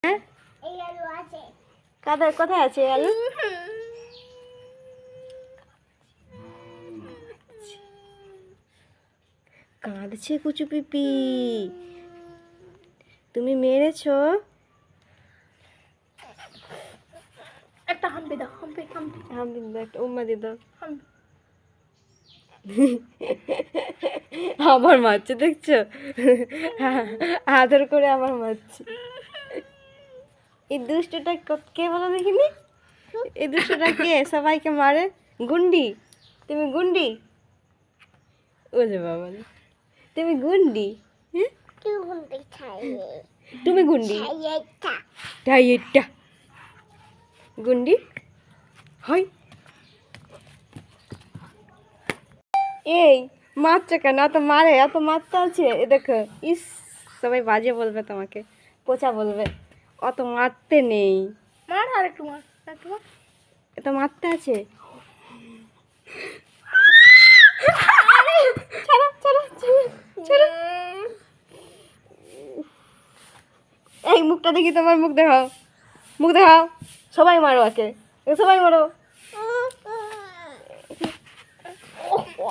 হ্যাঁ কোথায় আছে আলু? কাঁদছে কুচু পিপি, তুমি মেরেছো? একটা হাম্পি দাও, হাম্পি হাম্পি হাম্পি দাও, একটা উম্মা দিয়ে দাও। হাম্পি। আবার মারছে দেখছো, আদর করে আবার মারছে। এই দুষ্টটা কে বলো দেখিনি? এই দুষ্টটা কে সবাইকে মারে? গুন্ডি, তুমি গুন্ডি? ওরে বাবা, তুমি গুন্ডি? হ্যাঁ তুমি গুন্ডি, ডাইয়েটটা গুন্ডি হয়। এই মারছে কেন? এত মারে, এত মারতে আছে। এ দেখো, ইস সবাই বাজে বলবে, তোমাকে পচা বলবে। অত মারতে নেই, মার আর একটু মার, একটু মার। এত মারতে আছে। ছাড়ো, ছাড়ো, ছাড়ো, ছাড়ো। এই মুখটা দেখি, তোমার মুখ দেখাও, মুখ দেখাও। সবাই মারো একে, সবাই মারো।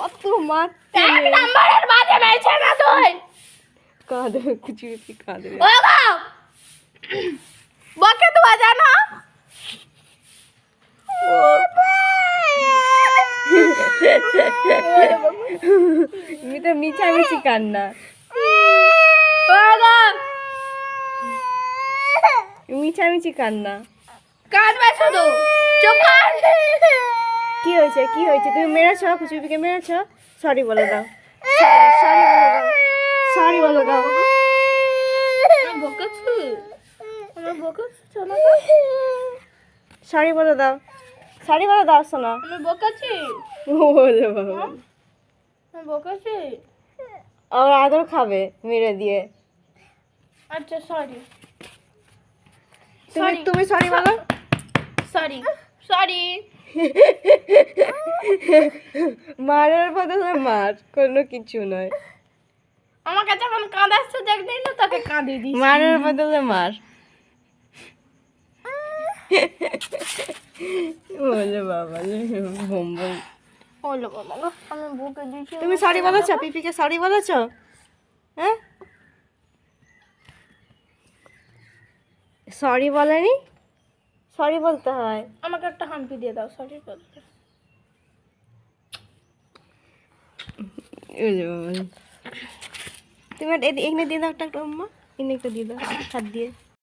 অত মারতে এক নেই। নাম্বারের বাজে মেয়েছে না তুই। কাঁদবে কুচি কুচি কাঁদবে। ও গো বকে তো বাজা না। তো মিছামিছি কান্না, মিছামিছি কান্না। কাঁদবে শুধু, চুপ কর। কি হয়েছে, কি হয়েছে? তুমি মেরেছো কুচুপিকে, মেরেছো? সরি বলে দাও, সরি বলে দাও, সরি বলে দাও। আমি বকেছি, আমি বকেছি, শোনা সরি বলে দাও, সরি বলে দাও শোনা। আমি বকেছি, ওরে বাবা, আমি বকেছি। আর আদর খাবে মেরে দিয়ে। আচ্ছা সরি, তুমি তুমি সরি বলো। Sorry sorry. মারার বদলে মার, কোনো কিছু নয়। আমাকে যখন কাঁদাচ্ছে দেখলি না, তোকে কাঁদিয়ে দিই। মারার বদলে মার। বলে বাবা বোম বোম। হলো বাবা গো, আমি বুকে দিয়েছি। তুমি সরি বলেছো পিপিকে? সরি বলেছো? হ্যাঁ, সরি বলেনি? সরি বলতে হয়। আমাকে একটা হাম্পি দিয়ে দাও, সরি বলতে। তুমি এখানে দিয়ে দাও একটা, একটা উম্মা, এখানে একটা দিয়ে দাও হাত দিয়ে।